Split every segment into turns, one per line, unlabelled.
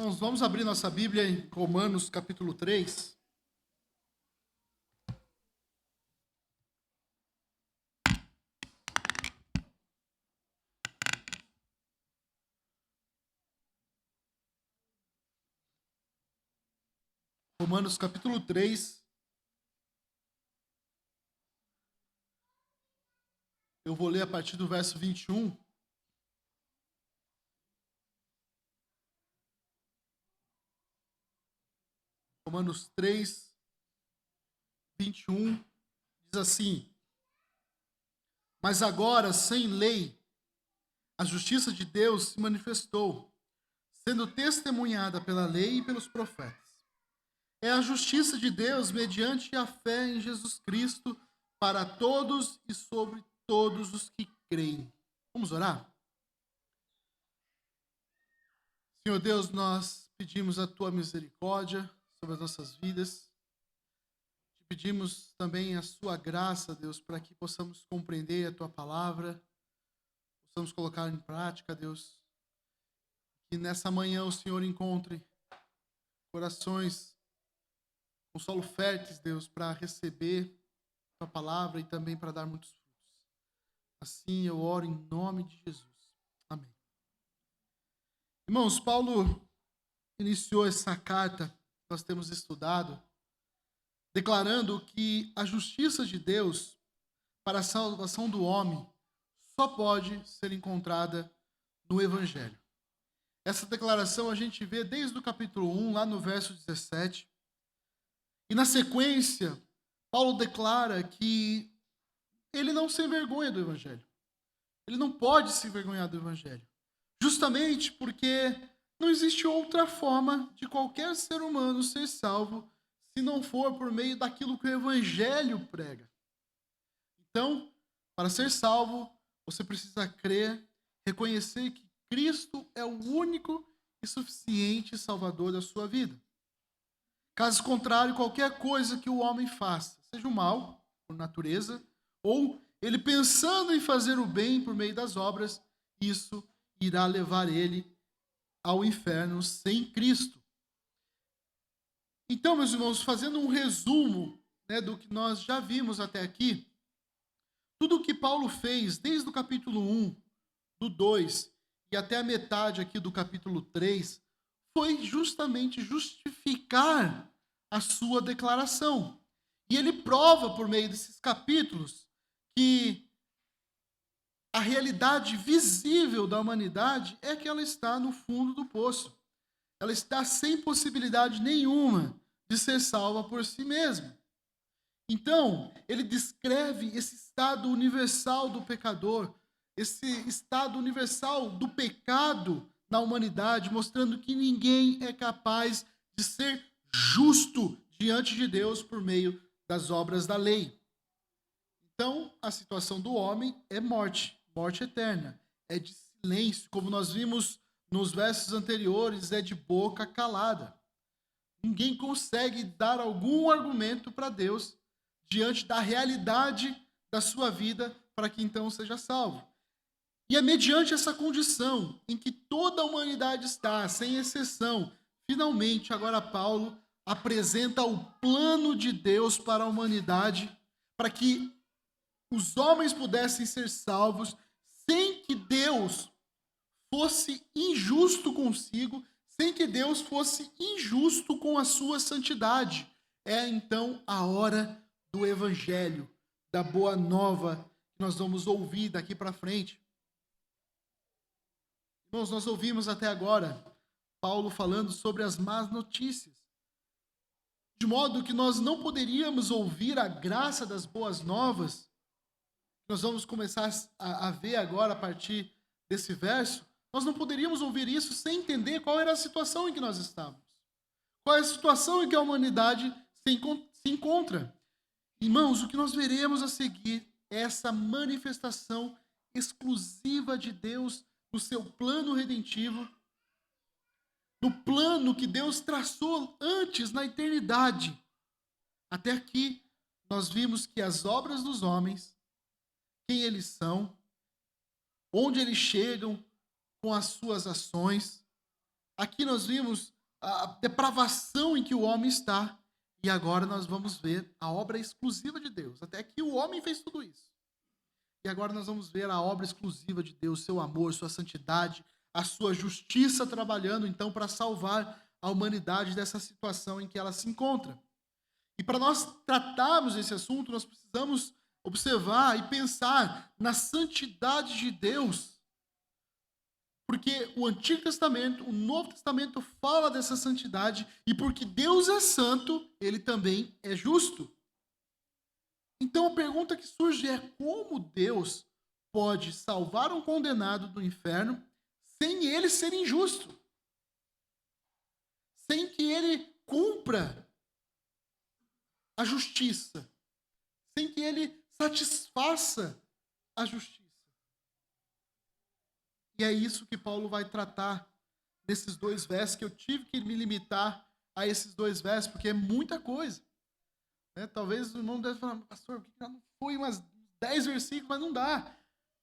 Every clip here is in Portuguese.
Nós vamos abrir nossa Bíblia em Romanos capítulo 3. Romanos capítulo 3. Eu vou ler a partir do verso 21. Romanos 3, 21, diz assim: Mas agora, sem lei, a justiça de Deus se manifestou, sendo testemunhada pela lei e pelos profetas. É a justiça de Deus mediante a fé em Jesus Cristo para todos e sobre todos os que creem. Vamos orar? Senhor Deus, nós pedimos a Tua misericórdia sobre as nossas vidas. Te pedimos também a Sua graça, Deus, para que possamos compreender a Tua palavra, possamos colocar em prática, Deus. Que nessa manhã o Senhor encontre corações com solo férteis, Deus, para receber a Tua palavra e também para dar muitos frutos. Assim eu oro em nome de Jesus. Amém. Irmãos, Paulo iniciou essa carta que nós temos estudado, declarando que a justiça de Deus para a salvação do homem só pode ser encontrada no Evangelho. Essa declaração a gente vê desde o capítulo 1, lá no verso 17. E na sequência, Paulo declara que ele não se envergonha do Evangelho. Ele não pode se envergonhar do Evangelho. Justamente porque não existe outra forma de qualquer ser humano ser salvo se não for por meio daquilo que o Evangelho prega. Então, para ser salvo, você precisa crer, reconhecer que Cristo é o único e suficiente Salvador da sua vida. Caso contrário, qualquer coisa que o homem faça, seja o mal, por natureza, ou ele pensando em fazer o bem por meio das obras, isso irá levar ele ao inferno sem Cristo. Então, meus irmãos, fazendo um resumo, do que nós já vimos até aqui, tudo o que Paulo fez desde o capítulo 1, do 2 e até a metade aqui do capítulo 3, foi justamente justificar a sua declaração. E ele prova por meio desses capítulos que a realidade visível da humanidade é que ela está no fundo do poço. Ela está sem possibilidade nenhuma de ser salva por si mesma. Então, ele descreve esse estado universal do pecador, esse estado universal do pecado na humanidade, mostrando que ninguém é capaz de ser justo diante de Deus por meio das obras da lei. Então, a situação do homem é morte, morte eterna, é de silêncio, como nós vimos nos versos anteriores, é de boca calada. Ninguém consegue dar algum argumento para Deus diante da realidade da sua vida para que então seja salvo. E é mediante essa condição em que toda a humanidade está, sem exceção, finalmente agora Paulo apresenta o plano de Deus para a humanidade, para que os homens pudessem ser salvos sem que Deus fosse injusto consigo, sem que Deus fosse injusto com a sua santidade. É então a hora do Evangelho, da boa nova que nós vamos ouvir daqui para frente. Irmãos, nós ouvimos até agora Paulo falando sobre as más notícias, de modo que nós não poderíamos ouvir a graça das boas novas. Nós vamos começar a ver agora a partir desse verso. Nós não poderíamos ouvir isso sem entender qual era a situação em que nós estávamos. Qual é a situação em que a humanidade se encontra. Irmãos, o que nós veremos a seguir é essa manifestação exclusiva de Deus no seu plano redentivo, no plano que Deus traçou antes na eternidade. Até aqui, nós vimos que as obras dos homens, quem eles são, onde eles chegam com as suas ações, aqui nós vimos a depravação em que o homem está, e agora nós vamos ver a obra exclusiva de Deus. Até aqui o homem fez tudo isso. E agora nós vamos ver a obra exclusiva de Deus, seu amor, sua santidade, a sua justiça trabalhando então para salvar a humanidade dessa situação em que ela se encontra. E para nós tratarmos esse assunto, nós precisamos observar e pensar na santidade de Deus. Porque o Antigo Testamento, o Novo Testamento fala dessa santidade, e porque Deus é santo, ele também é justo. Então a pergunta que surge é: como Deus pode salvar um condenado do inferno sem ele ser injusto? Sem que ele cumpra a justiça, sem que ele satisfaça a justiça. E é isso que Paulo vai tratar nesses 2 versos, que eu tive que me limitar a esses 2 versos, porque é muita coisa. Talvez o irmão deve falar: pastor, por que não foi umas 10 versículos, mas não dá.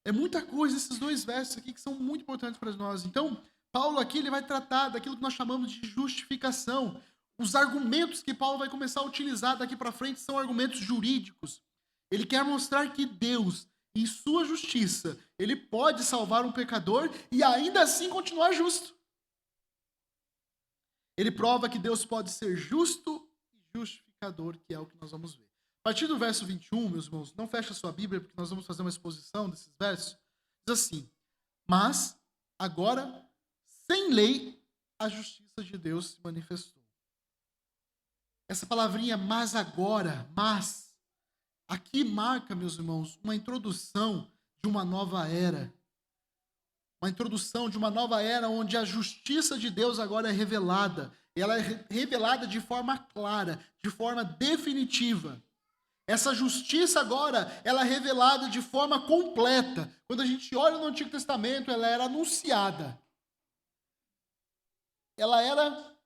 É muita coisa esses 2 versos aqui que são muito importantes para nós. Então, Paulo aqui ele vai tratar daquilo que nós chamamos de justificação. Os argumentos que Paulo vai começar a utilizar daqui para frente são argumentos jurídicos. Ele quer mostrar que Deus, em sua justiça, ele pode salvar um pecador e ainda assim continuar justo. Ele prova que Deus pode ser justo e justificador, que é o que nós vamos ver. A partir do verso 21, meus irmãos, não feche a sua Bíblia, porque nós vamos fazer uma exposição desses versos. Diz assim: mas agora, sem lei, a justiça de Deus se manifestou. Essa palavrinha mas agora, mas, aqui marca, meus irmãos, uma introdução de uma nova era. Uma introdução de uma nova era onde a justiça de Deus agora é revelada. Ela é revelada de forma clara, de forma definitiva. Essa justiça agora, ela é revelada de forma completa. Quando a gente olha no Antigo Testamento, ela era anunciada. Ela era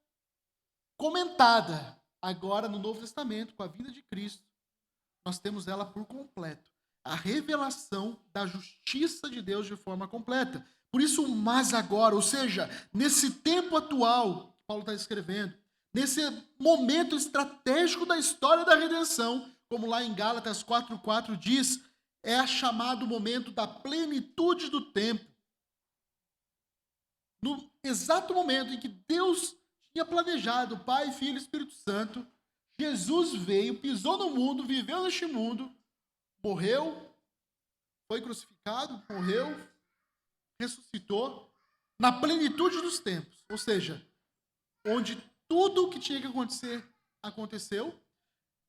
comentada. Agora, no Novo Testamento, com a vinda de Cristo, nós temos ela por completo. A revelação da justiça de Deus de forma completa. Por isso, mas agora, ou seja, nesse tempo atual, que Paulo está escrevendo, nesse momento estratégico da história da redenção, como lá em Gálatas 4:4 diz, é chamado o momento da plenitude do tempo. No exato momento em que Deus tinha planejado, Pai, Filho e Espírito Santo, Jesus veio, pisou no mundo, viveu neste mundo, morreu, foi crucificado, morreu, ressuscitou, na plenitude dos tempos. Ou seja, onde tudo o que tinha que acontecer, aconteceu,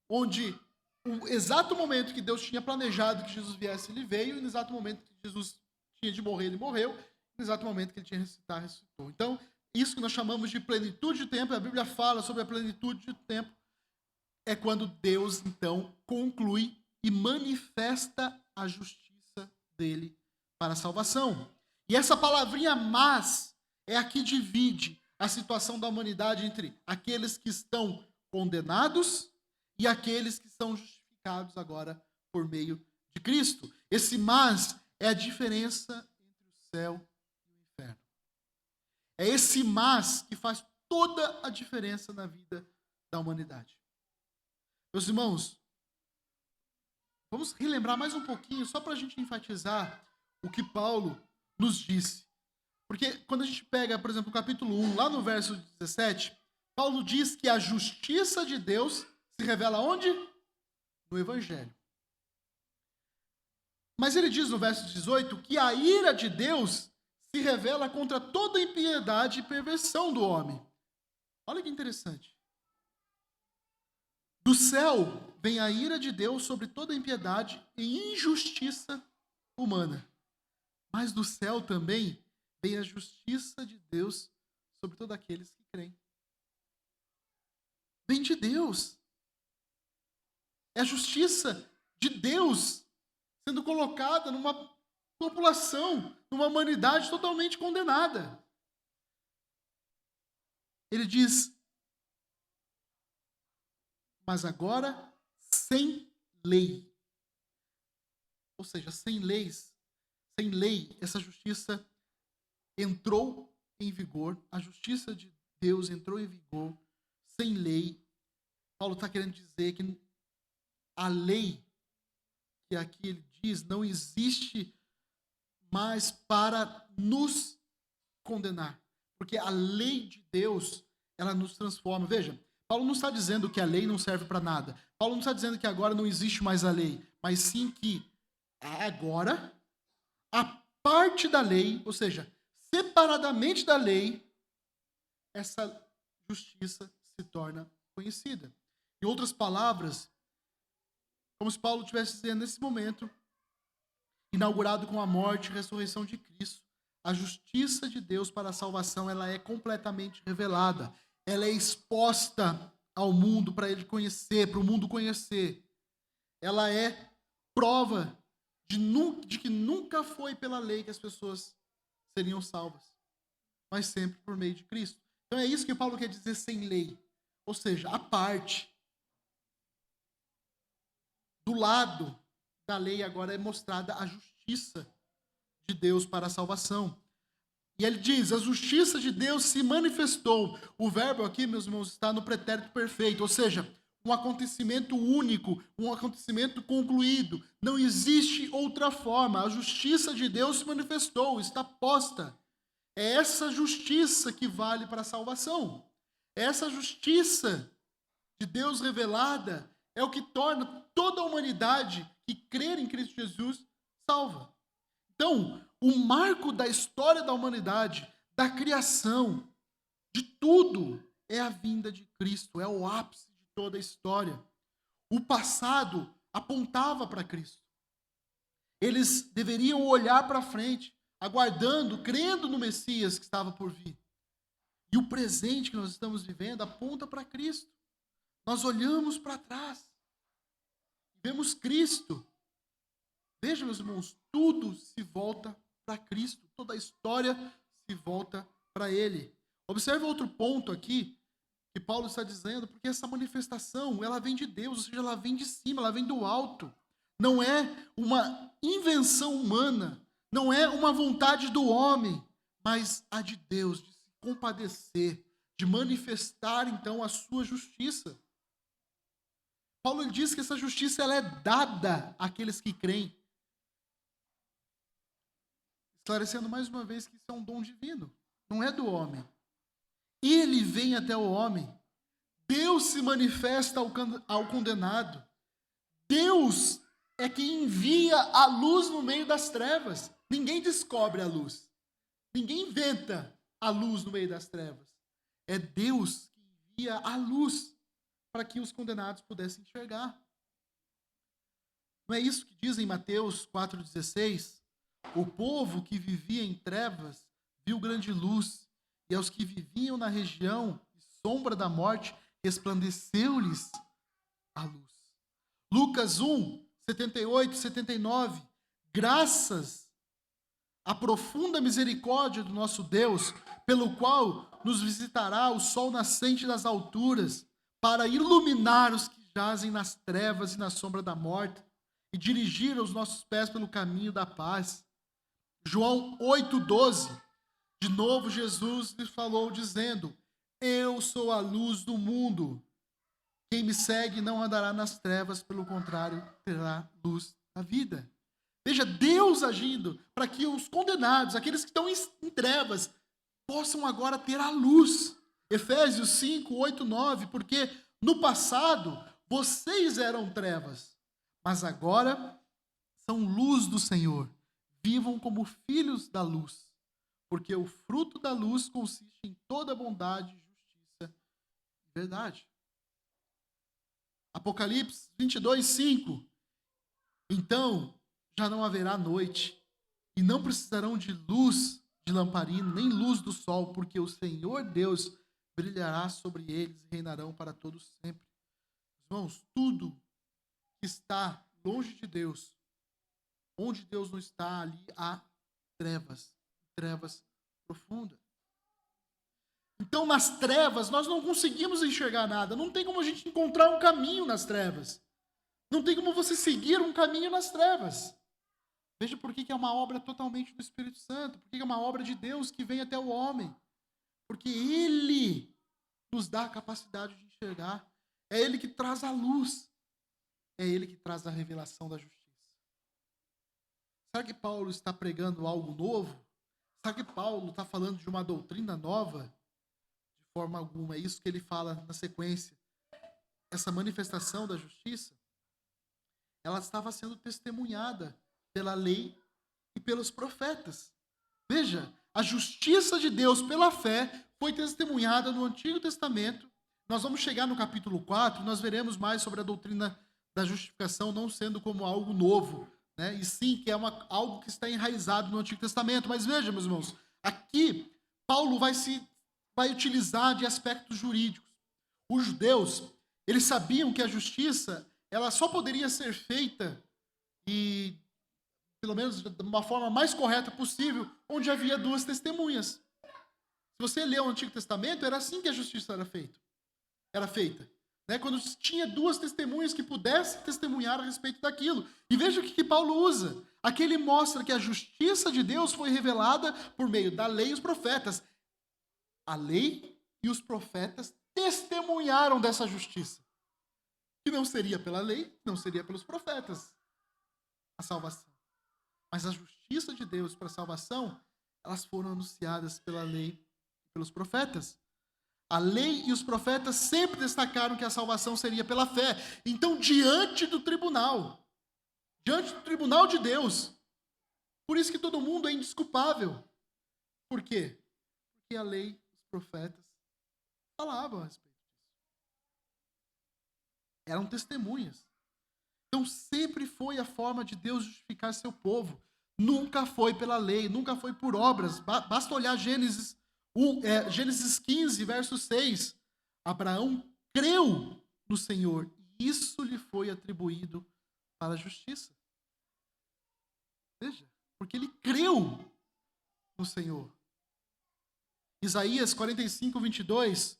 onde o exato momento que Deus tinha planejado que Jesus viesse, ele veio, e no exato momento que Jesus tinha de morrer, ele morreu, e no exato momento que ele tinha de ressuscitar, ressuscitou. Então, isso que nós chamamos de plenitude de tempo, a Bíblia fala sobre a plenitude de tempo, é quando Deus, então, conclui e manifesta a justiça dele para a salvação. E essa palavrinha mas é a que divide a situação da humanidade entre aqueles que estão condenados e aqueles que são justificados agora por meio de Cristo. Esse mas é a diferença entre o céu e o inferno. É esse mas que faz toda a diferença na vida da humanidade. Meus irmãos, vamos relembrar mais um pouquinho, só para a gente enfatizar o que Paulo nos disse. Porque quando a gente pega, por exemplo, o capítulo 1, lá no verso 17, Paulo diz que a justiça de Deus se revela onde? No Evangelho. Mas ele diz no verso 18 que a ira de Deus se revela contra toda impiedade e perversão do homem. Olha que interessante. Do céu vem a ira de Deus sobre toda impiedade e injustiça humana. Mas do céu também vem a justiça de Deus sobre todos aqueles que creem. Vem de Deus. É a justiça de Deus sendo colocada numa população, numa humanidade totalmente condenada. Ele diz: mas agora sem lei. Ou seja, sem lei, essa justiça entrou em vigor, a justiça de Deus entrou em vigor sem lei. Paulo está querendo dizer que a lei, que aqui ele diz, não existe mais para nos condenar. Porque a lei de Deus, ela nos transforma. Veja, Paulo não está dizendo que a lei não serve para nada. Paulo não está dizendo que agora não existe mais a lei, mas sim que agora a parte da lei, ou seja, separadamente da lei, essa justiça se torna conhecida. Em outras palavras, como se Paulo estivesse dizendo nesse momento, inaugurado com a morte e ressurreição de Cristo, a justiça de Deus para a salvação, ela é completamente revelada. Ela é exposta ao mundo para ele conhecer, para o mundo conhecer. Ela é prova de que nunca foi pela lei que as pessoas seriam salvas, mas sempre por meio de Cristo. Então é isso que Paulo quer dizer sem lei. Ou seja, a parte do lado da lei agora é mostrada a justiça de Deus para a salvação. E ele diz, a justiça de Deus se manifestou. O verbo aqui, meus irmãos, está no pretérito perfeito, ou seja, um acontecimento único, um acontecimento concluído. Não existe outra forma. A justiça de Deus se manifestou, está posta. É essa justiça que vale para a salvação. Essa justiça de Deus revelada é o que torna toda a humanidade que crer em Cristo Jesus salva. Então, o marco da história da humanidade, da criação, de tudo, é a vinda de Cristo, é o ápice de toda a história. O passado apontava para Cristo. Eles deveriam olhar para frente, aguardando, crendo no Messias que estava por vir. E o presente que nós estamos vivendo aponta para Cristo. Nós olhamos para trás, vemos Cristo. Veja, meus irmãos, tudo se volta para Cristo, toda a história se volta para Ele. Observe outro ponto aqui que Paulo está dizendo, porque essa manifestação, ela vem de Deus, ou seja, ela vem de cima, ela vem do alto. Não é uma invenção humana, não é uma vontade do homem, mas a de Deus, de se compadecer, de manifestar, então, a sua justiça. Paulo diz que essa justiça ela é dada àqueles que creem. Esclarecendo mais uma vez que isso é um dom divino, não é do homem. Ele vem até o homem. Deus se manifesta ao condenado. Deus é quem envia a luz no meio das trevas. Ninguém descobre a luz. Ninguém inventa a luz no meio das trevas. É Deus que envia a luz para que os condenados pudessem enxergar. Não é isso que diz em Mateus 4,16? O povo que vivia em trevas viu grande luz, e aos que viviam na região de sombra da morte, resplandeceu-lhes a luz. Lucas 1, 78 e 79. Graças à profunda misericórdia do nosso Deus, pelo qual nos visitará o sol nascente das alturas, para iluminar os que jazem nas trevas e na sombra da morte, e dirigir os nossos pés pelo caminho da paz. João 8,12. De novo Jesus lhe falou, dizendo, eu sou a luz do mundo. Quem me segue não andará nas trevas, pelo contrário, terá luz da vida. Veja, Deus agindo para que os condenados, aqueles que estão em trevas, possam agora ter a luz. Efésios 5, 8, 9, porque no passado vocês eram trevas, mas agora são luz do Senhor. Vivam como filhos da luz, porque o fruto da luz consiste em toda bondade, justiça e verdade. Apocalipse 22, 5. Então já não haverá noite, e não precisarão de luz de lamparina, nem luz do sol, porque o Senhor Deus brilhará sobre eles e reinarão para todos sempre. Irmãos, tudo que está longe de Deus, onde Deus não está, ali há trevas, trevas profundas. Então, nas trevas, nós não conseguimos enxergar nada. Não tem como a gente encontrar um caminho nas trevas. Não tem como você seguir um caminho nas trevas. Veja por que é uma obra totalmente do Espírito Santo, por que é uma obra de Deus que vem até o homem. Porque Ele nos dá a capacidade de enxergar. É Ele que traz a luz. É Ele que traz a revelação da justiça. Será que Paulo está pregando algo novo? Será que Paulo está falando de uma doutrina nova? De forma alguma. É isso que ele fala na sequência. Essa manifestação da justiça, ela estava sendo testemunhada pela lei e pelos profetas. Veja, a justiça de Deus pela fé foi testemunhada no Antigo Testamento. Nós vamos chegar no capítulo 4, nós veremos mais sobre a doutrina da justificação não sendo como algo novo, né? E sim que é algo que está enraizado no Antigo Testamento. Mas veja, meus irmãos, aqui Paulo vai utilizar de aspectos jurídicos. Os judeus, eles sabiam que a justiça ela só poderia ser feita e pelo menos de uma forma mais correta possível, onde havia duas testemunhas. Se você lê o Antigo Testamento, era assim que a justiça era feita. Né? Quando tinha duas testemunhas que pudessem testemunhar a respeito daquilo. E veja o que Paulo usa. Aqui ele mostra que a justiça de Deus foi revelada por meio da lei e os profetas. A lei e os profetas testemunharam dessa justiça. Que não seria pela lei, não seria pelos profetas a salvação. Mas a justiça de Deus para a salvação, elas foram anunciadas pela lei e pelos profetas. A lei e os profetas sempre destacaram que a salvação seria pela fé. Então, diante do tribunal de Deus, por isso que todo mundo é indesculpável. Por quê? Porque a lei e os profetas falavam a respeito disso. Eram testemunhas. Então, sempre foi a forma de Deus justificar seu povo. Nunca foi pela lei, nunca foi por obras. Basta olhar Gênesis 15, verso 6. Abraão creu no Senhor e isso lhe foi atribuído para a justiça. Veja, porque ele creu no Senhor. Isaías 45, 22.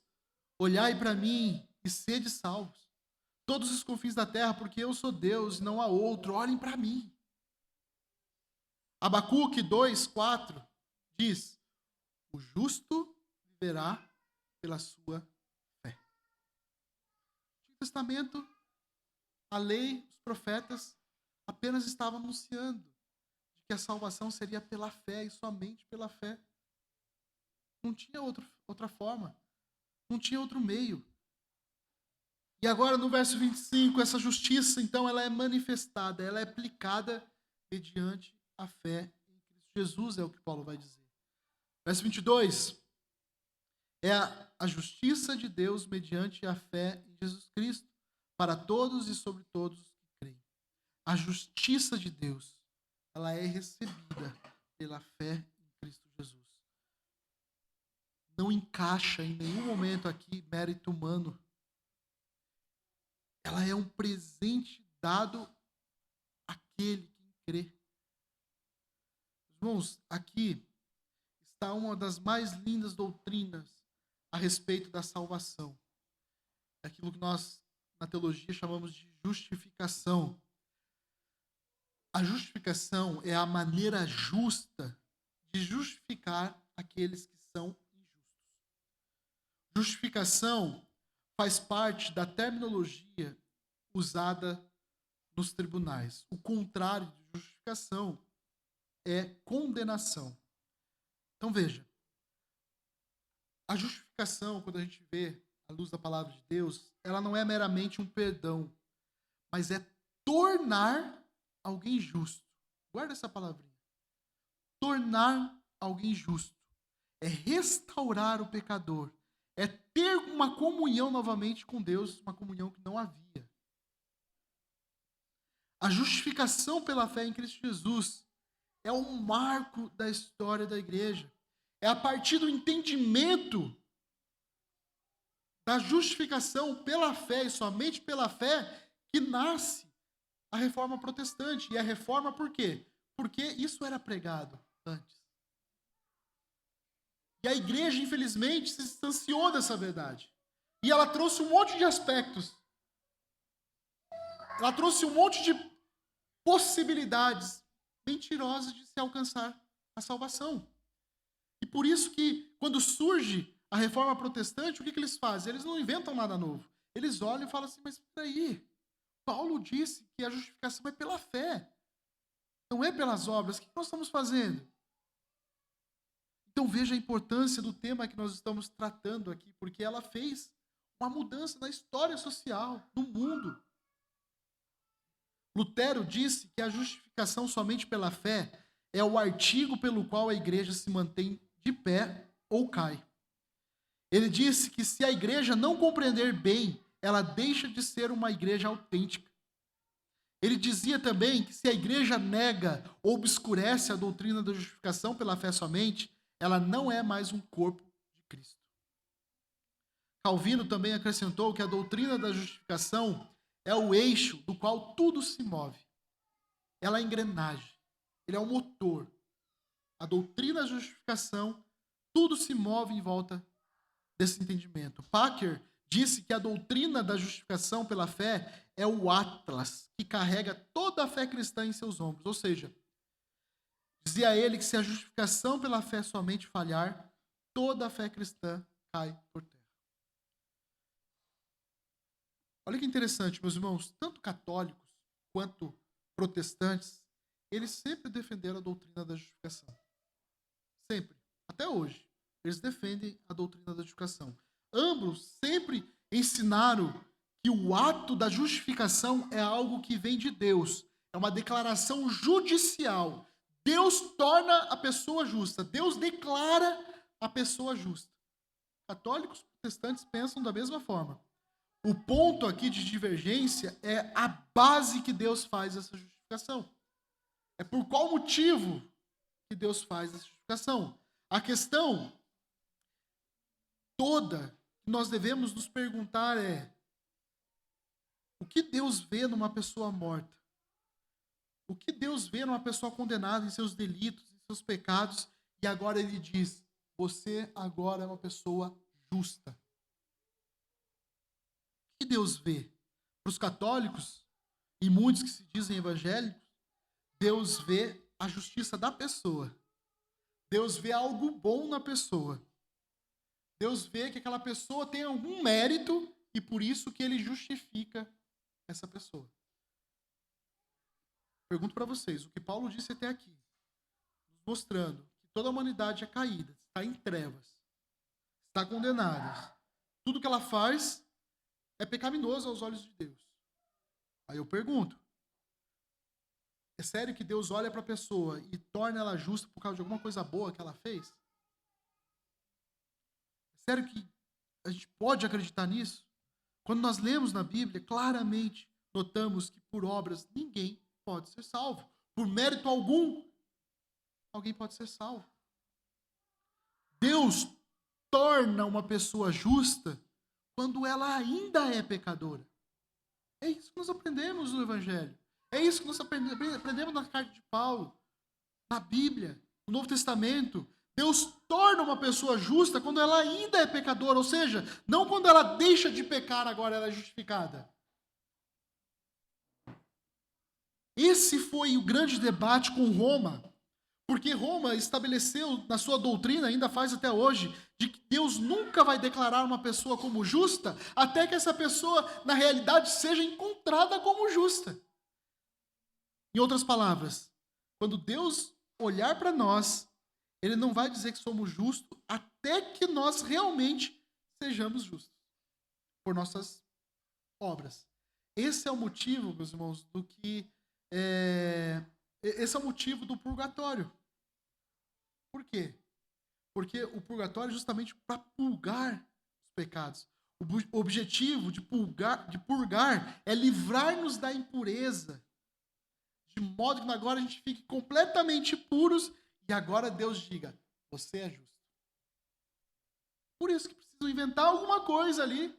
Olhai para mim e sede salvos, todos os confins da terra, porque eu sou Deus e não há outro. Olhem para mim. Abacuque 2, 4 diz: o justo viverá pela sua fé. No Antigo Testamento, a lei, os profetas apenas estavam anunciando que a salvação seria pela fé e somente pela fé. Não tinha outra forma. Não tinha outro meio. E agora no verso 25, essa justiça, então, ela é manifestada, ela é aplicada mediante a fé em Cristo Jesus, é o que Paulo vai dizer. Verso 22, é a justiça de Deus mediante a fé em Jesus Cristo, para todos e sobre todos os que creem. A justiça de Deus, ela é recebida pela fé em Cristo Jesus. Não encaixa em nenhum momento aqui mérito humano. Ela é um presente dado àquele que crê. Irmãos, aqui está uma das mais lindas doutrinas a respeito da salvação. É aquilo que nós, na teologia, chamamos de justificação. A justificação é a maneira justa de justificar aqueles que são injustos. Justificação faz parte da terminologia usada nos tribunais. O contrário de justificação é condenação. Então veja, a justificação, quando a gente vê à luz da palavra de Deus, ela não é meramente um perdão, mas é tornar alguém justo. Guarda essa palavrinha. Tornar alguém justo. É restaurar o pecador. É ter uma comunhão novamente com Deus, uma comunhão que não havia. A justificação pela fé em Cristo Jesus é um marco da história da igreja. É a partir do entendimento da justificação pela fé e somente pela fé que nasce a reforma protestante. E a reforma por quê? Porque isso era pregado antes. E a igreja, infelizmente, se distanciou dessa verdade. E ela trouxe um monte de aspectos. Ela trouxe um monte de possibilidades mentirosas de se alcançar a salvação. E por isso que, quando surge a reforma protestante, o que eles fazem? Eles não inventam nada novo. Eles olham e falam assim, mas peraí, Paulo disse que a justificação é pela fé, não é pelas obras. O que nós estamos fazendo? Então veja a importância do tema que nós estamos tratando aqui, porque ela fez uma mudança na história social, no mundo. Lutero disse que a justificação somente pela fé é o artigo pelo qual a igreja se mantém de pé ou cai. Ele disse que se a igreja não compreender bem, ela deixa de ser uma igreja autêntica. Ele dizia também que se a igreja nega ou obscurece a doutrina da justificação pela fé somente, ela não é mais um corpo de Cristo. Calvino também acrescentou que a doutrina da justificação é o eixo do qual tudo se move. Ela é a engrenagem, ele é o motor. A doutrina da justificação, tudo se move em volta desse entendimento. Packer disse que a doutrina da justificação pela fé é o atlas que carrega toda a fé cristã em seus ombros. Ou seja, dizia ele que se a justificação pela fé somente falhar, toda a fé cristã cai por terra. Olha que interessante, meus irmãos, tanto católicos quanto protestantes, eles sempre defenderam a doutrina da justificação. Sempre. Até hoje. Eles defendem a doutrina da justificação. Ambos sempre ensinaram que o ato da justificação é algo que vem de Deus. É uma declaração judicial. Deus torna a pessoa justa. Deus declara a pessoa justa. Católicos e protestantes pensam da mesma forma. O ponto aqui de divergência é a base que Deus faz essa justificação. É por qual motivo que Deus faz essa justificação. A questão toda que nós devemos nos perguntar é: o que Deus vê numa pessoa morta? O que Deus vê numa pessoa condenada em seus delitos, em seus pecados, e agora ele diz: você agora é uma pessoa justa. O que Deus vê? Para os católicos, e muitos que se dizem evangélicos, Deus vê a justiça da pessoa. Deus vê algo bom na pessoa. Deus vê que aquela pessoa tem algum mérito e por isso que ele justifica essa pessoa. Pergunto para vocês, o que Paulo disse até aqui, nos mostrando que toda a humanidade é caída, está em trevas, está condenada. Tudo que ela faz é pecaminoso aos olhos de Deus. Aí eu pergunto, é sério que Deus olha para a pessoa e torna ela justa por causa de alguma coisa boa que ela fez? É sério que a gente pode acreditar nisso? Quando nós lemos na Bíblia, claramente notamos que por obras ninguém pode ser salvo. Por mérito algum, alguém pode ser salvo. Deus torna uma pessoa justa quando ela ainda é pecadora. É isso que nós aprendemos no Evangelho. É isso que nós aprendemos na carta de Paulo, na Bíblia, no Novo Testamento. Deus torna uma pessoa justa quando ela ainda é pecadora, ou seja, não quando ela deixa de pecar, agora ela é justificada. Esse foi o grande debate com Roma, porque Roma estabeleceu na sua doutrina, ainda faz até hoje, de que Deus nunca vai declarar uma pessoa como justa até que essa pessoa, na realidade, seja encontrada como justa. Em outras palavras, quando Deus olhar para nós, Ele não vai dizer que somos justos até que nós realmente sejamos justos por nossas obras. Esse é o motivo, meus irmãos, esse é o motivo do purgatório. Por quê? Porque o purgatório é justamente para purgar os pecados. O objetivo de purgar é livrar-nos da impureza, de modo que agora a gente fique completamente puros e agora Deus diga, você é justo. Por isso que precisam inventar alguma coisa ali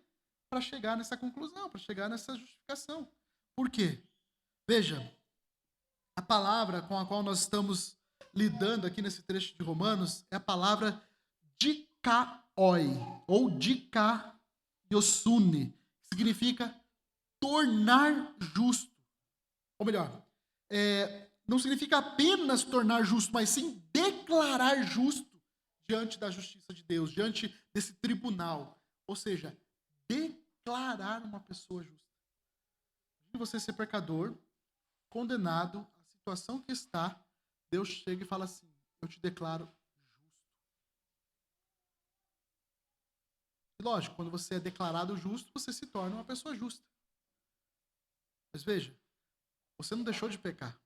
para chegar nessa conclusão, para chegar nessa justificação. Por quê? Veja, a palavra com a qual nós estamos lidando aqui nesse trecho de Romanos é a palavra dikaoi, ou dikaiosune, que significa tornar justo. Ou melhor, não significa apenas tornar justo, mas sim declarar justo diante da justiça de Deus, diante desse tribunal. Ou seja, declarar uma pessoa justa. Imagine você ser pecador, condenado, a situação que está, Deus chega e fala assim: eu te declaro justo. E lógico, quando você é declarado justo, você se torna uma pessoa justa. Mas veja, você não deixou de pecar.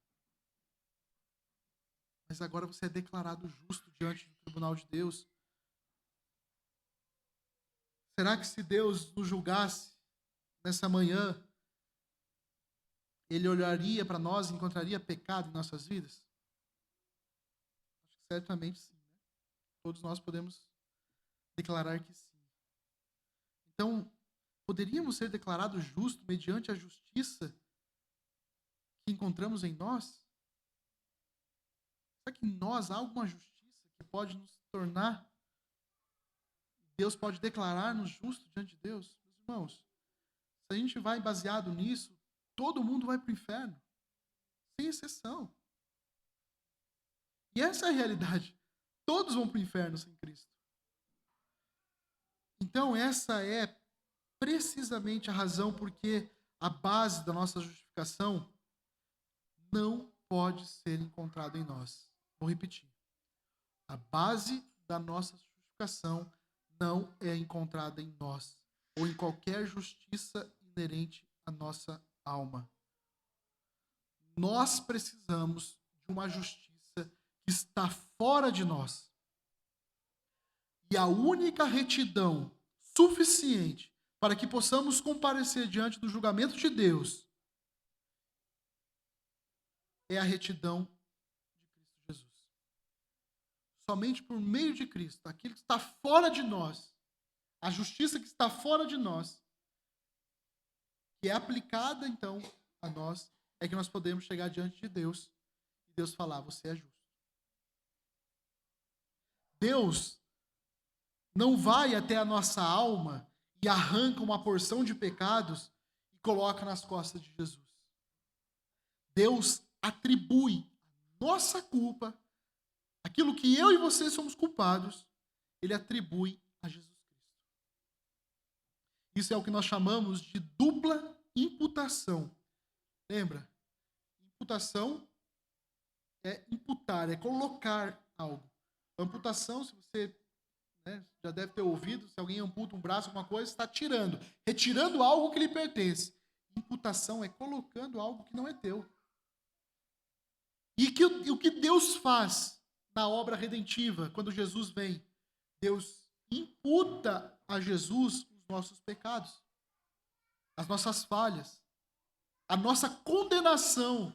Mas agora você é declarado justo diante do tribunal de Deus. Será que se Deus nos julgasse nessa manhã, Ele olharia para nós e encontraria pecado em nossas vidas? Acho que certamente sim. Né? Todos nós podemos declarar que sim. Então, poderíamos ser declarados justos mediante a justiça que encontramos em nós? Será que em nós há alguma justiça que pode nos tornar? Deus pode declarar-nos justos diante de Deus? Meus irmãos, se a gente vai baseado nisso, todo mundo vai para o inferno, sem exceção. E essa é a realidade. Todos vão para o inferno sem Cristo. Então, essa é precisamente a razão porque a base da nossa justificação não pode ser encontrada em nós. Vou repetir. A base da nossa justificação não é encontrada em nós ou em qualquer justiça inerente à nossa alma. Nós precisamos de uma justiça que está fora de nós. E a única retidão suficiente para que possamos comparecer diante do julgamento de Deus é a retidão de Cristo Jesus. Somente por meio de Cristo, aquilo que está fora de nós, a justiça que está fora de nós, que é aplicada então a nós, é que nós podemos chegar diante de Deus e Deus falar: você é justo. Deus não vai até a nossa alma e arranca uma porção de pecados e coloca nas costas de Jesus. Deus atribui nossa culpa, aquilo que eu e você somos culpados, Ele atribui a Jesus Cristo. Isso é o que nós chamamos de dupla imputação. Lembra? Imputação é imputar, é colocar algo. A amputação, se você já deve ter ouvido, se alguém amputa um braço, alguma coisa, está tirando, retirando algo que lhe pertence. Imputação é colocando algo que não é teu. E o que Deus faz na obra redentiva, quando Jesus vem? Deus imputa a Jesus os nossos pecados, as nossas falhas, a nossa condenação.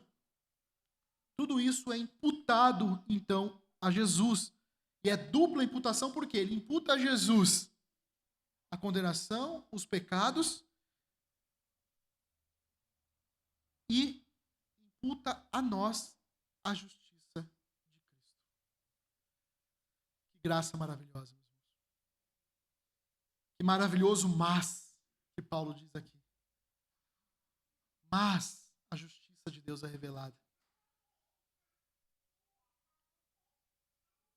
Tudo isso é imputado, então, a Jesus. E é dupla imputação porque ele imputa a Jesus a condenação, os pecados, e imputa a nós a justiça de Cristo. Que graça maravilhosa, meus irmãos. Que maravilhoso mas que Paulo diz aqui. Mas a justiça de Deus é revelada.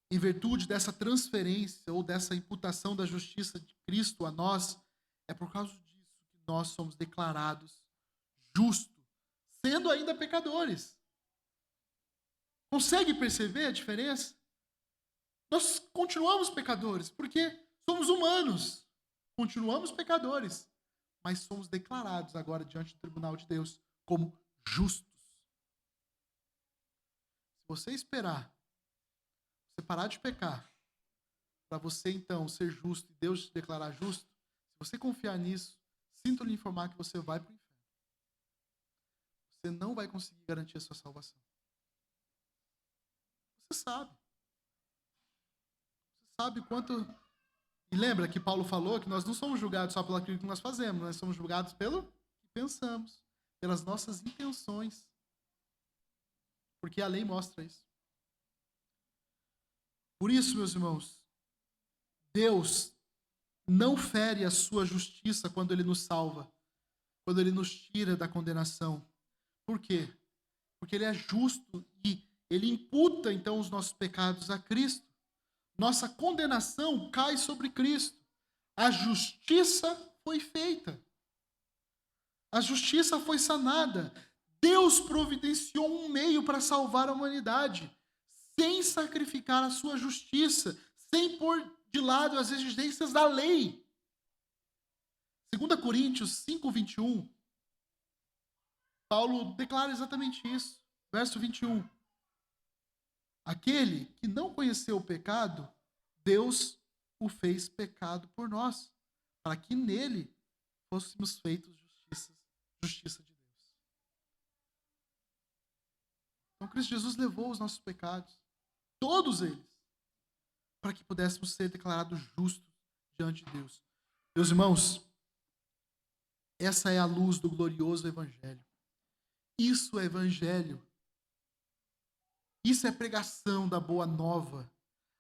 Em virtude dessa transferência ou dessa imputação da justiça de Cristo a nós, é por causa disso que nós somos declarados justos, sendo ainda pecadores. Consegue perceber a diferença? Nós continuamos pecadores, porque somos humanos. Continuamos pecadores, mas somos declarados agora diante do tribunal de Deus como justos. Se você esperar você parar de pecar, para você então ser justo e Deus te declarar justo, se você confiar nisso, sinto lhe informar que você vai para o inferno. Você não vai conseguir garantir a sua salvação. Você sabe. Você sabe quanto... E lembra que Paulo falou que nós não somos julgados só pelo aquilo que nós fazemos, nós somos julgados pelo que pensamos, pelas nossas intenções. Porque a lei mostra isso. Por isso, meus irmãos, Deus não fere a sua justiça quando Ele nos salva, quando Ele nos tira da condenação. Por quê? Porque Ele é justo e Ele imputa, então, os nossos pecados a Cristo. nossa condenação cai sobre Cristo. A justiça foi feita. A justiça foi sanada. Deus providenciou um meio para salvar a humanidade, sem sacrificar a sua justiça, sem pôr de lado as exigências da lei. 2 Coríntios 5:21, Paulo declara exatamente isso. Verso 21. Aquele que não conheceu o pecado, Deus o fez pecado por nós, para que nele fôssemos feitos justiça de Deus. Então Cristo Jesus levou os nossos pecados, todos eles, para que pudéssemos ser declarados justos diante de Deus. Meus irmãos, essa é a luz do glorioso Evangelho. Isso é Evangelho. Isso é pregação da boa nova.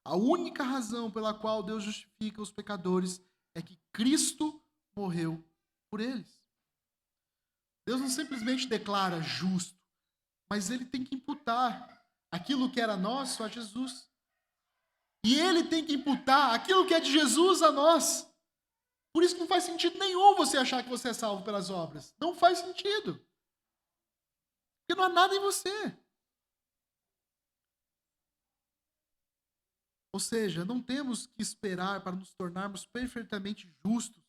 A única razão pela qual Deus justifica os pecadores é que Cristo morreu por eles. Deus não simplesmente declara justo, mas ele tem que imputar aquilo que era nosso a Jesus. E ele tem que imputar aquilo que é de Jesus a nós. Por isso que não faz sentido nenhum você achar que você é salvo pelas obras. Não faz sentido. Porque não há nada em você. Ou seja, não temos que esperar para nos tornarmos perfeitamente justos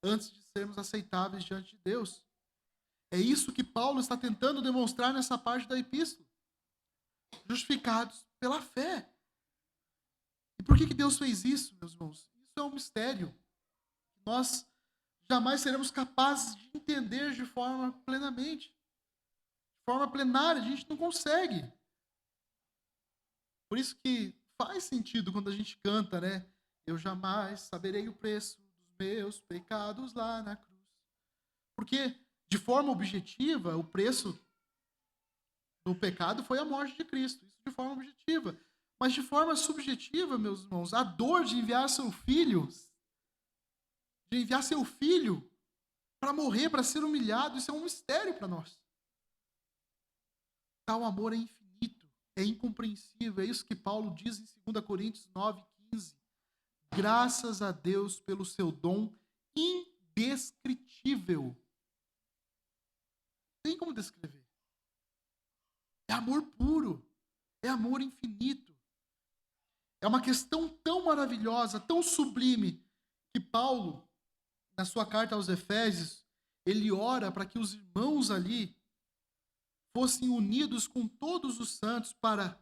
antes de sermos aceitáveis diante de Deus. É isso que Paulo está tentando demonstrar nessa parte da epístola. Justificados pela fé. E por que Deus fez isso, meus irmãos? Isso é um mistério. Nós jamais seremos capazes de entender de forma plenamente. De forma plenária, a gente não consegue. Por isso que faz sentido quando a gente canta, né? Eu jamais saberei o preço dos meus pecados lá na cruz. Porque, de forma objetiva, o preço do pecado foi a morte de Cristo. Isso de forma objetiva. Mas de forma subjetiva, meus irmãos, a dor de enviar seu filho para morrer, para ser humilhado, isso é um mistério para nós. Tal amor é infinito, é incompreensível. É isso que Paulo diz em 2 Coríntios 9:15. Graças a Deus pelo seu dom indescritível. Tem como descrever. É amor puro, é amor infinito. É uma questão tão maravilhosa, tão sublime, que Paulo, na sua carta aos Efésios, ele ora para que os irmãos ali fossem unidos com todos os santos para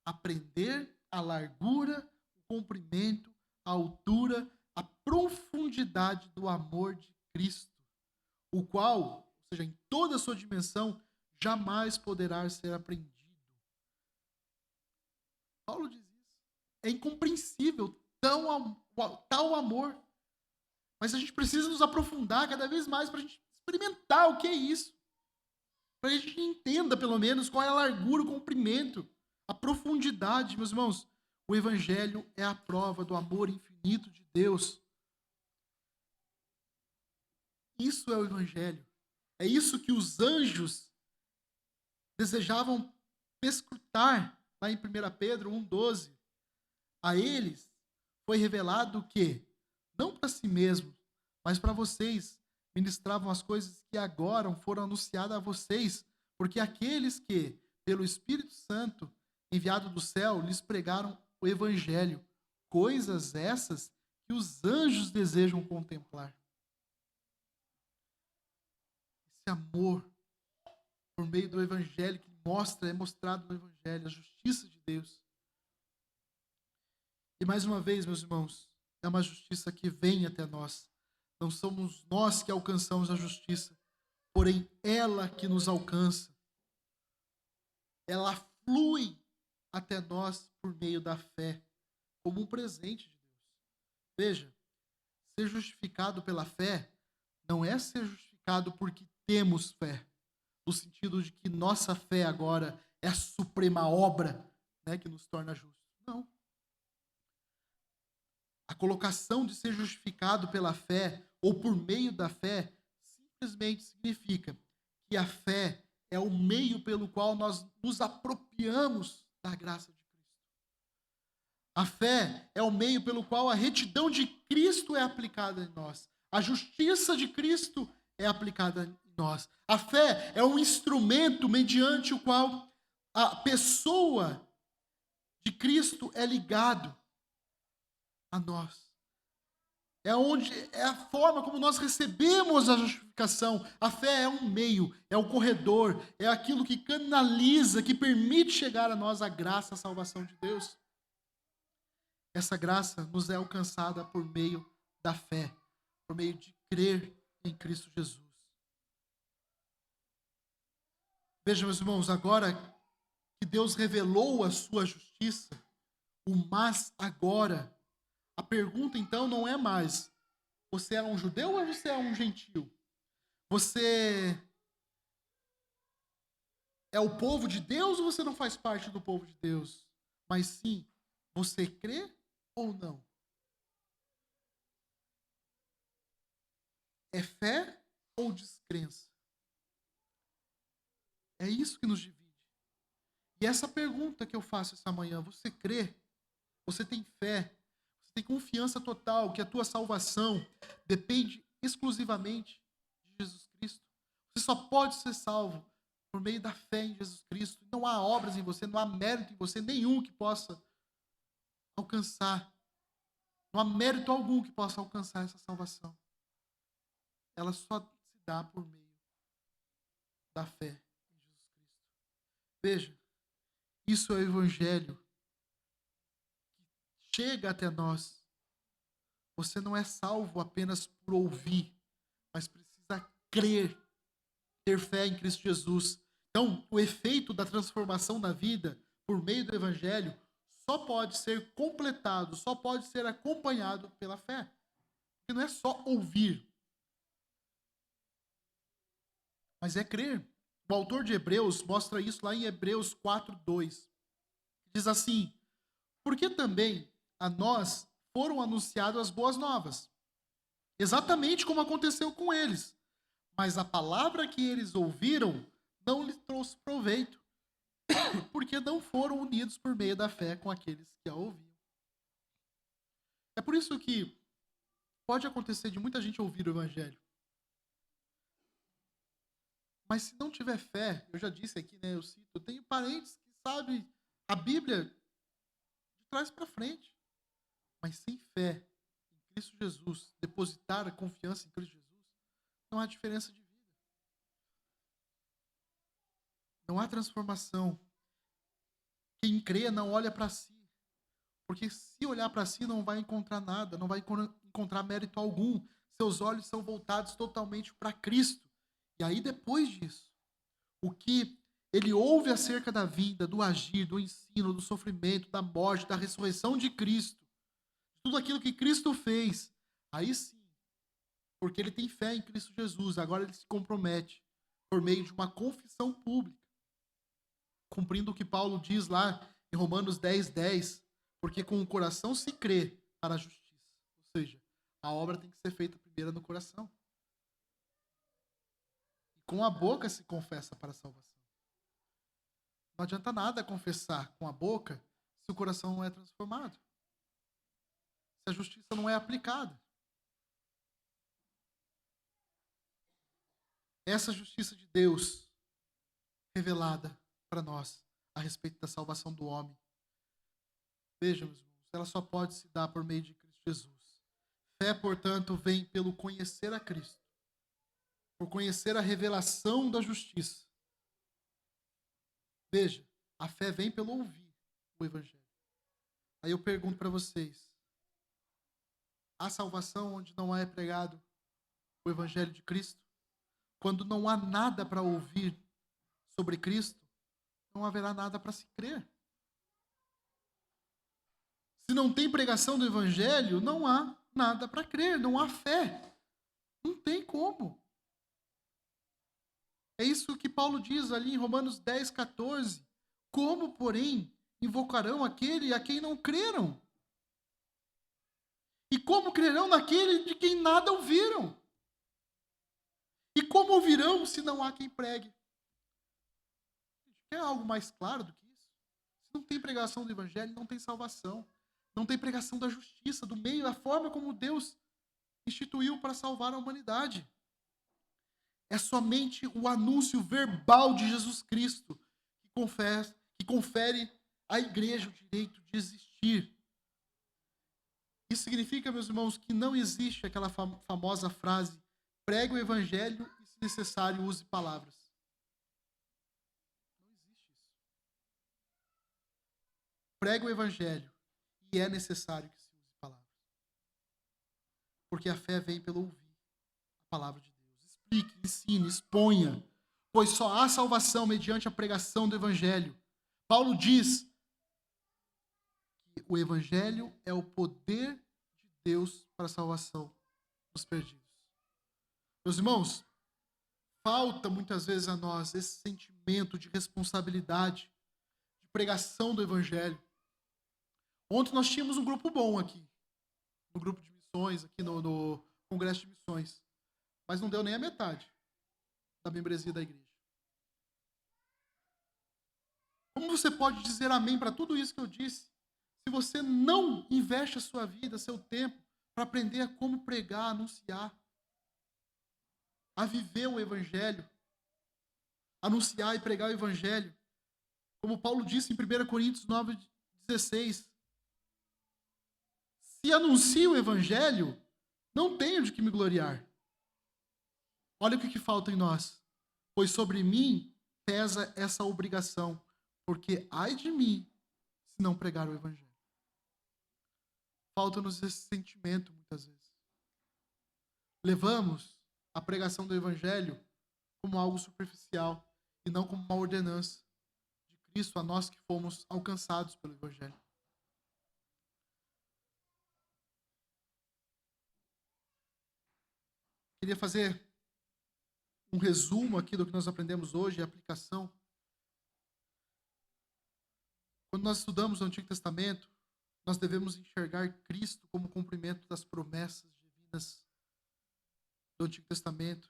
aprender a largura, o comprimento, a altura, a profundidade do amor de Cristo, o qual, ou seja, em toda a sua dimensão, jamais poderá ser apreendido. Paulo diz isso. É incompreensível tal amor. Mas a gente precisa nos aprofundar cada vez mais para a gente experimentar o que é isso. Para que a gente entenda, pelo menos, qual é a largura, o comprimento, a profundidade. Meus irmãos, o Evangelho é a prova do amor infinito de Deus. Isso é o Evangelho. É isso que os anjos desejavam perscrutar lá em 1 Pedro 1,12. A eles foi revelado que, não para si mesmos, mas para vocês, ministravam as coisas que agora foram anunciadas a vocês, porque aqueles que, pelo Espírito Santo, enviado do céu, lhes pregaram o Evangelho, coisas essas que os anjos desejam contemplar. Esse amor, por meio do Evangelho, que é mostrado no Evangelho, a justiça de Deus. E mais uma vez, meus irmãos, é uma justiça que vem até nós. Não somos nós que alcançamos a justiça, porém ela que nos alcança. Ela flui até nós por meio da fé, como um presente de Deus. Veja, ser justificado pela fé não é ser justificado porque temos fé, no sentido de que nossa fé agora é a suprema obra, né, que nos torna justos. Não. A colocação de ser justificado pela fé ou por meio da fé simplesmente significa que a fé é o meio pelo qual nós nos apropriamos da graça de Cristo. A fé é o meio pelo qual a retidão de Cristo é aplicada em nós. A justiça de Cristo é aplicada em nós. A fé é um instrumento mediante o qual a pessoa de Cristo é ligado a nós. É a forma como nós recebemos a justificação. A fé é um meio, é o corredor, é aquilo que canaliza, que permite chegar a nós a graça, a salvação de Deus. Essa graça nos é alcançada por meio da fé, por meio de crer em Cristo Jesus. Vejam, meus irmãos, agora que Deus revelou a sua justiça, o mas agora, a pergunta então não é mais: você é um judeu ou você é um gentio? Você é o povo de Deus ou você não faz parte do povo de Deus? Mas sim, você crê ou não? É fé ou descrença? É isso que nos divide. E essa pergunta que eu faço essa manhã: você crê? Você tem fé? Você tem confiança total que a tua salvação depende exclusivamente de Jesus Cristo? Você só pode ser salvo por meio da fé em Jesus Cristo. Não há obras em você, não há mérito em você nenhum que possa alcançar. Não há mérito algum que possa alcançar essa salvação. Ela só se dá por meio da fé em Jesus Cristo. Veja, isso é o Evangelho que chega até nós. Você não é salvo apenas por ouvir, mas precisa crer, ter fé em Cristo Jesus. Então, o efeito da transformação na vida por meio do Evangelho só pode ser completado, só pode ser acompanhado pela fé. Porque não é só ouvir, mas é crer. O autor de Hebreus mostra isso lá em Hebreus 4:2. Diz assim: porque também a nós foram anunciadas as boas novas, exatamente como aconteceu com eles. Mas a palavra que eles ouviram não lhes trouxe proveito, porque não foram unidos por meio da fé com aqueles que a ouviam. É por isso que pode acontecer de muita gente ouvir o Evangelho, mas se não tiver fé, eu já disse aqui, né? Eu tenho parentes que sabem a Bíblia de trás para frente, mas sem fé em Cristo Jesus, depositar a confiança em Cristo Jesus, não há diferença de vida. Não há transformação. Quem crê não olha para si, porque se olhar para si não vai encontrar nada, não vai encontrar mérito algum. Seus olhos são voltados totalmente para Cristo. E aí depois disso, o que ele ouve acerca da vida, do agir, do ensino, do sofrimento, da morte, da ressurreição de Cristo, tudo aquilo que Cristo fez, aí sim, porque ele tem fé em Cristo Jesus, agora ele se compromete por meio de uma confissão pública, cumprindo o que Paulo diz lá em Romanos 10:10, porque com o coração se crê para a justiça. Ou seja, a obra tem que ser feita primeiro no coração. E com a boca se confessa para a salvação. Não adianta nada confessar com a boca se o coração não é transformado. Se a justiça não é aplicada. Essa justiça de Deus revelada para nós a respeito da salvação do homem. Vejam, meus irmãos, ela só pode se dar por meio de Cristo Jesus. Fé, portanto, vem pelo conhecer a Cristo, por conhecer a revelação da justiça. Veja, a fé vem pelo ouvir o Evangelho. Aí eu pergunto para vocês, há salvação onde não é pregado o Evangelho de Cristo? Quando não há nada para ouvir sobre Cristo, não haverá nada para se crer. Se não tem pregação do Evangelho, não há nada para crer, não há fé. Não tem como. É isso que Paulo diz ali em Romanos 10:14. Como, porém, invocarão aquele a quem não creram? E como crerão naquele de quem nada ouviram? E como ouvirão se não há quem pregue? Quer algo mais claro do que isso? Se não tem pregação do Evangelho, não tem salvação. Não tem pregação da justiça, do meio, da forma como Deus instituiu para salvar a humanidade. É somente o anúncio verbal de Jesus Cristo que confere à igreja o direito de existir. Isso significa, meus irmãos, que não existe aquela famosa frase: pregue o evangelho e, se necessário, use palavras. Não existe isso. Pregue o evangelho e é necessário que se use palavras. Porque a fé vem pelo ouvir a palavra de Deus. Explique, ensine, exponha, pois só há salvação mediante a pregação do evangelho. Paulo diz que o evangelho é o poder de Deus para a salvação dos perdidos. Meus irmãos, falta muitas vezes a nós esse sentimento de responsabilidade, de pregação do evangelho. Ontem nós tínhamos um grupo bom aqui, no grupo de missões, aqui no Congresso de Missões, mas não deu nem a metade da membresia da igreja. Como você pode dizer amém para tudo isso que eu disse, se você não investe a sua vida, seu tempo, para aprender a como pregar, anunciar, a viver o evangelho, anunciar e pregar o evangelho? Como Paulo disse em 1 Coríntios 9,16, se anuncio o evangelho, não tenho de que me gloriar. Olha o que falta em nós. Pois sobre mim pesa essa obrigação, porque ai de mim se não pregar o evangelho. Falta-nos esse sentimento muitas vezes. Levamos a pregação do evangelho como algo superficial e não como uma ordenança de Cristo a nós que fomos alcançados pelo evangelho. Queria fazer um resumo aqui do que nós aprendemos hoje, a aplicação. Quando nós estudamos o Antigo Testamento, nós devemos enxergar Cristo como cumprimento das promessas divinas do Antigo Testamento,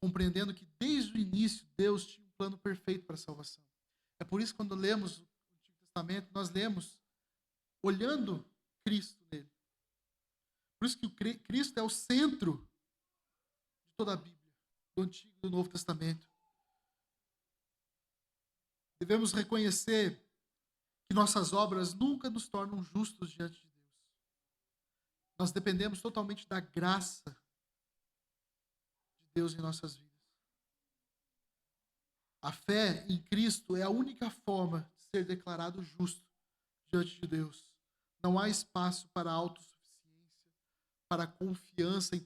compreendendo que desde o início Deus tinha um plano perfeito para a salvação. É por isso que quando lemos o Antigo Testamento, nós lemos olhando Cristo nele. Por isso que Cristo é o centro de toda a Bíblia, do Antigo e do Novo Testamento. Devemos reconhecer que nossas obras nunca nos tornam justos diante de Deus. Nós dependemos totalmente da graça de Deus em nossas vidas. A fé em Cristo é a única forma de ser declarado justo diante de Deus. Não há espaço para autossuficiência, para confiança em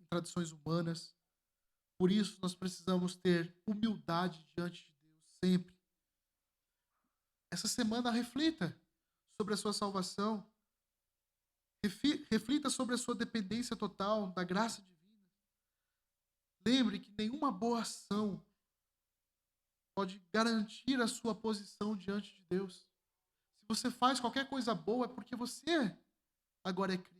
tradições humanas. Por isso, nós precisamos ter humildade diante de Deus sempre. Essa semana, reflita sobre a sua salvação. Reflita sobre a sua dependência total da graça divina. Lembre que nenhuma boa ação pode garantir a sua posição diante de Deus. Se você faz qualquer coisa boa, é porque você agora é crente.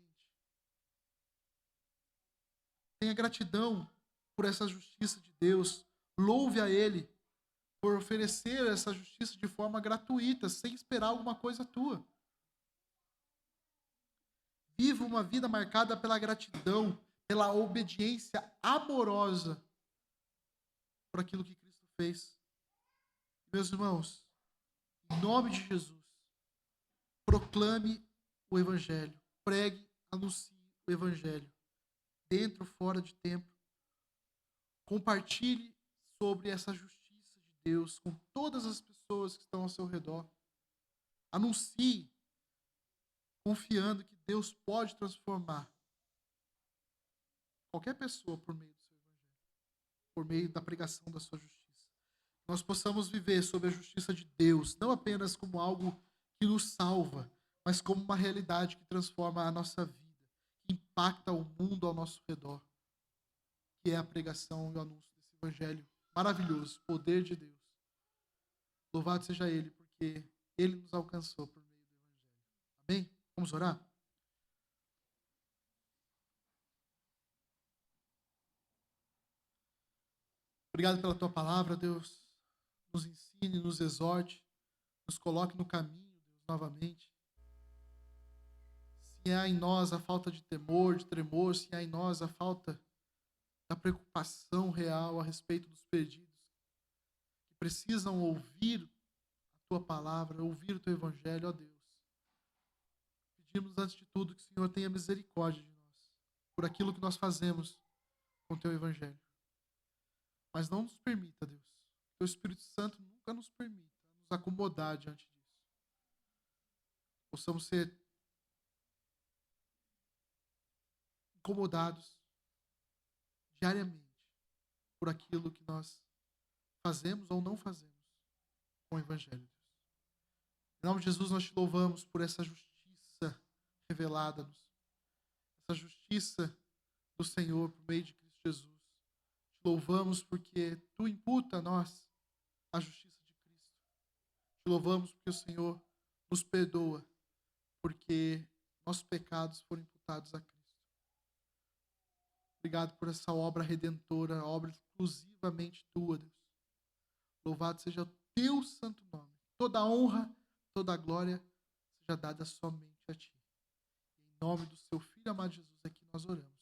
Tenha gratidão por essa justiça de Deus. Louve a Ele por oferecer essa justiça de forma gratuita, sem esperar alguma coisa tua. Viva uma vida marcada pela gratidão, pela obediência amorosa por aquilo que Cristo fez. Meus irmãos, em nome de Jesus, proclame o Evangelho, pregue, anuncie o Evangelho, dentro, fora de templo. Compartilhe sobre essa justiça de Deus com todas as pessoas que estão ao seu redor. Anuncie, confiando que Deus pode transformar qualquer pessoa por meio do seu Evangelho, por meio da pregação da sua justiça. Nós possamos viver sob a justiça de Deus, não apenas como algo que nos salva, mas como uma realidade que transforma a nossa vida, que impacta o mundo ao nosso redor, que é a pregação e o anúncio desse Evangelho maravilhoso, poder de Deus. Louvado seja Ele, porque Ele nos alcançou por meio do Evangelho. Amém? Vamos orar? Obrigado pela Tua palavra, Deus. Nos ensine, nos exorte, nos coloque no caminho, Deus, novamente. Se há em nós a falta de temor, de tremor, se há em nós a falta da preocupação real a respeito dos perdidos, que precisam ouvir a tua palavra, ouvir o teu evangelho, ó Deus. Pedimos antes de tudo que o Senhor tenha misericórdia de nós, por aquilo que nós fazemos com o teu evangelho. Mas não nos permita, Deus, que o Espírito Santo nunca nos permita nos acomodar diante disso. Possamos ser incomodados diariamente por aquilo que nós fazemos ou não fazemos com o evangelho, Deus. Em nome de Jesus, nós te louvamos por essa justiça revelada-nos, essa justiça do Senhor por meio de Cristo Jesus. Te louvamos porque tu imputa a nós a justiça de Cristo. Te louvamos porque o Senhor nos perdoa, porque nossos pecados foram imputados a Cristo. Obrigado por essa obra redentora, obra exclusivamente tua, Deus. Louvado seja o teu santo nome. Toda a honra, toda a glória seja dada somente a ti. Em nome do seu Filho amado Jesus é que nós oramos.